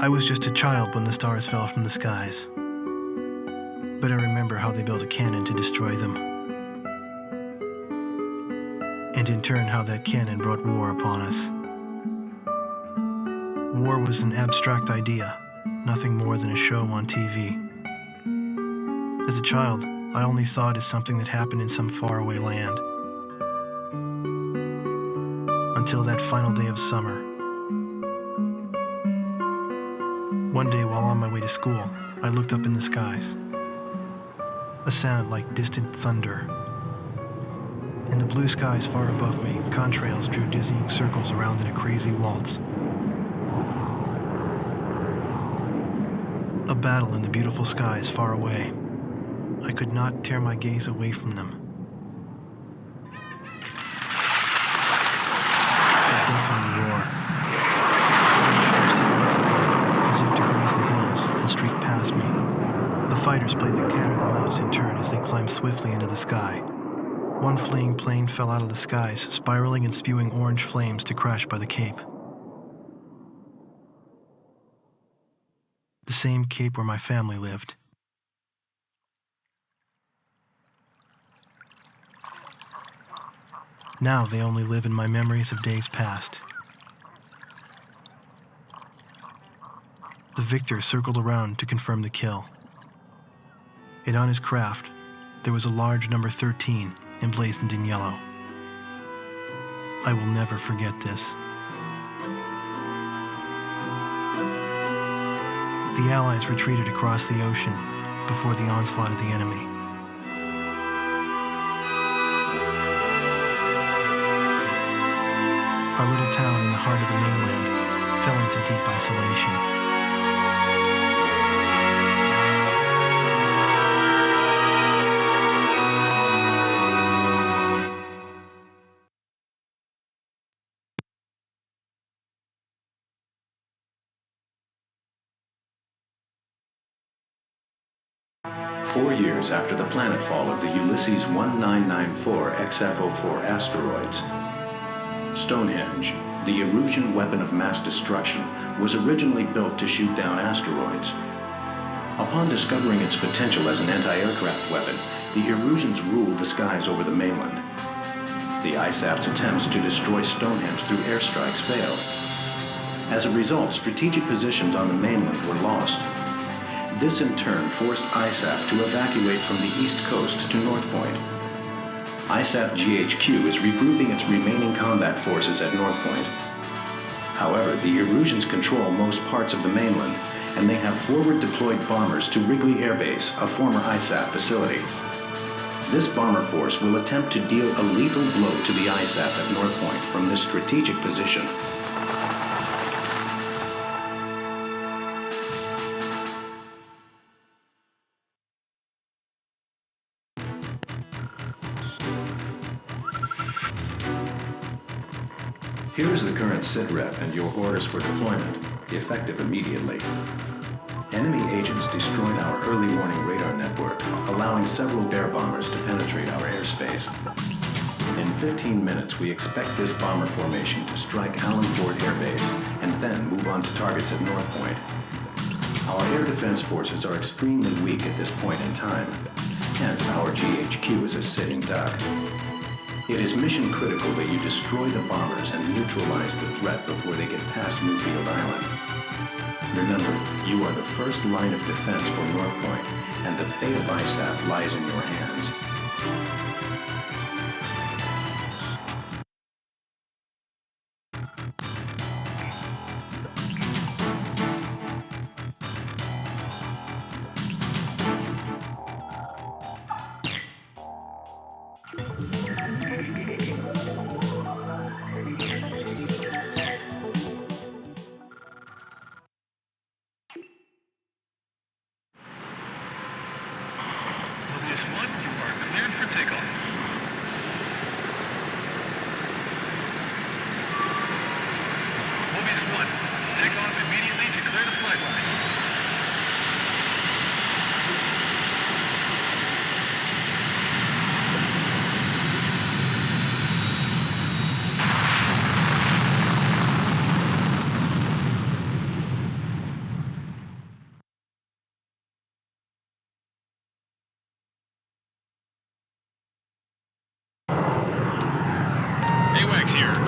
I was just a child when the stars fell from the skies, but I remember how they built a cannon to destroy them, and in turn how that cannon brought war upon us. War was an abstract idea, nothing more than a show on TV. As a child, I only saw it as something that happened in some faraway land. Until that final day of summer. One day while on my way to school, I looked up in the skies. A sound like distant thunder. In the blue skies far above me, contrails drew dizzying circles around in a crazy waltz. A battle in the beautiful skies far away. I could not tear my gaze away from them. The deafening roar. Silhouettes appeared, as if to graze the hills and streak past me. The fighters played the cat or the mouse in turn as they climbed swiftly into the sky. One fleeing plane fell out of the skies, spiraling and spewing orange flames to crash by the Cape. The same Cape where my family lived. Now they only live in my memories of days past. The victor circled around to confirm the kill. And on his craft, there was a large number 13 emblazoned in yellow. I will never forget this. The Allies retreated across the ocean before the onslaught of the enemy. Our little town in the heart of the mainland fell into deep isolation. Four years after the planetfall of the Ulysses 1994 XF-04 asteroids, Stonehenge, the Erusian weapon of mass destruction, was originally built to shoot down asteroids. Upon discovering its potential as an anti-aircraft weapon, the Erusians ruled the skies over the mainland. The ISAF's attempts to destroy Stonehenge through airstrikes failed. As a result, strategic positions on the mainland were lost. This in turn forced ISAF to evacuate from the east coast to North Point. ISAF GHQ is regrouping its remaining combat forces at North Point. However, the Erusians control most parts of the mainland, and they have forward deployed bombers to Wrigley Air Base, a former ISAF facility. This bomber force will attempt to deal a lethal blow to the ISAF at North Point from this strategic position. Here is the current SITREP and your orders for deployment, effective immediately. Enemy agents destroyed our early warning radar network, allowing several dare bombers to penetrate our airspace. In 15 minutes, we expect this bomber formation to strike Allen Ford Air Base and then move on to targets at North Point. Our air defense forces are extremely weak at this point in time, hence our GHQ is a sitting duck. It is mission critical that you destroy the bombers and neutralize the threat before they get past Newfield Island. Remember, you are the first line of defense for North Point, and the fate of ISAF lies in your hands.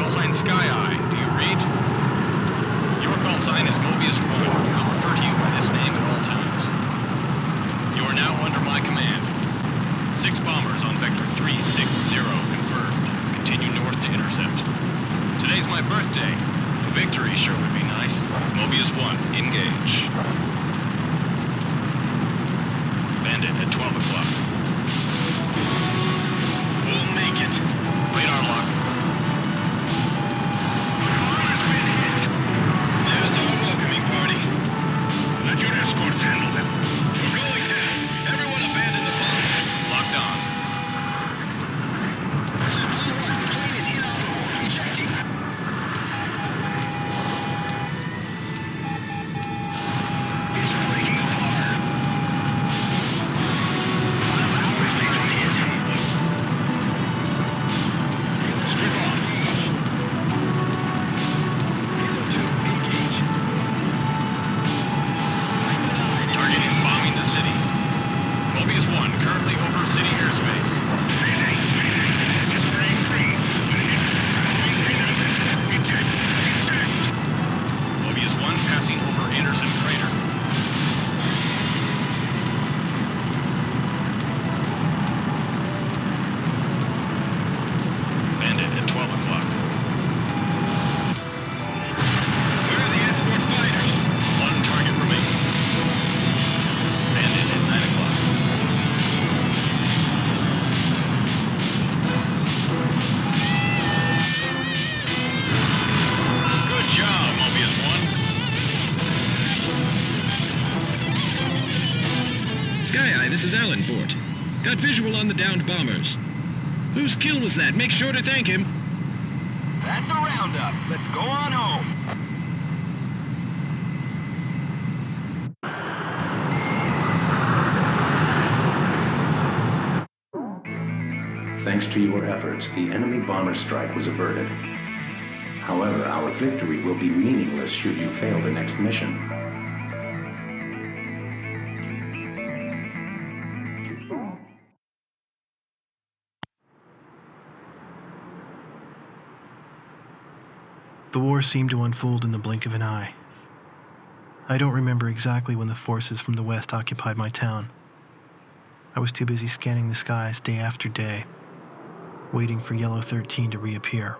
Call sign Sky Eye. Do you read? Your call sign is Mobius 1. I'll refer to you by this name at all times. You are now under my command. 6 bombers on Vector 360 confirmed. Continue north to intercept. Today's my birthday. A victory sure would be nice. Mobius 1, engage. Bandit at 12 o'clock. We'll make it. Radar lock. There's our welcoming party. Let your escorts handle them. We're going down. Everyone abandon the bomb. Locked on. This is Allen Fort. Got visual on the downed bombers. Whose kill was that? Make sure to thank him. That's a roundup. Let's go on home. Thanks to your efforts, the enemy bomber strike was averted. However, our victory will be meaningless should you fail the next mission. The war seemed to unfold in the blink of an eye. I don't remember exactly when the forces from the west occupied my town. I was too busy scanning the skies day after day, waiting for Yellow 13 to reappear.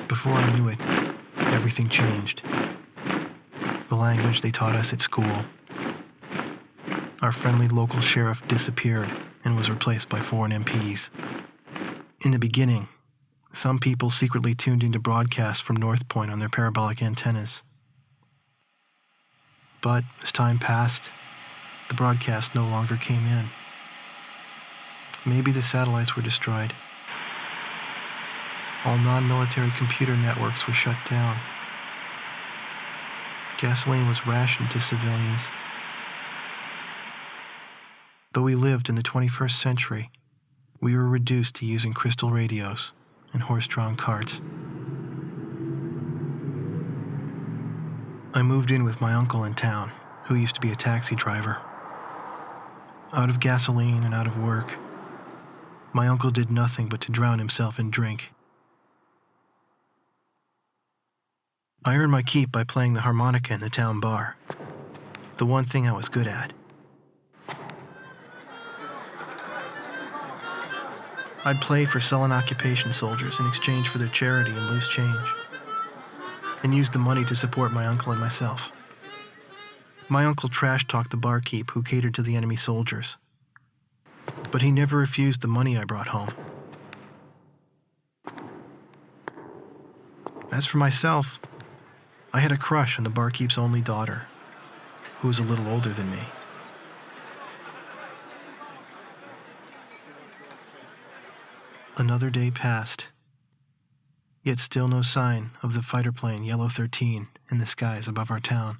Before I knew it, everything changed. The language they taught us at school. Our friendly local sheriff disappeared and was replaced by foreign MPs. In the beginning, some people secretly tuned into broadcasts from North Point on their parabolic antennas. But as time passed, the broadcast no longer came in. Maybe the satellites were destroyed. All non-military computer networks were shut down. Gasoline was rationed to civilians. Though we lived in the 21st century, we were reduced to using crystal radios and horse-drawn carts. I moved in with my uncle in town, who used to be a taxi driver. Out of gasoline and out of work, my uncle did nothing but to drown himself in drink. I earned my keep by playing the harmonica in the town bar, the one thing I was good at. I'd play for sullen occupation soldiers in exchange for their charity and loose change, and used the money to support my uncle and myself. My uncle trash-talked the barkeep who catered to the enemy soldiers, but he never refused the money I brought home. As for myself, I had a crush on the barkeep's only daughter, who was a little older than me. Another day passed, yet still no sign of the fighter plane Yellow 13 in the skies above our town.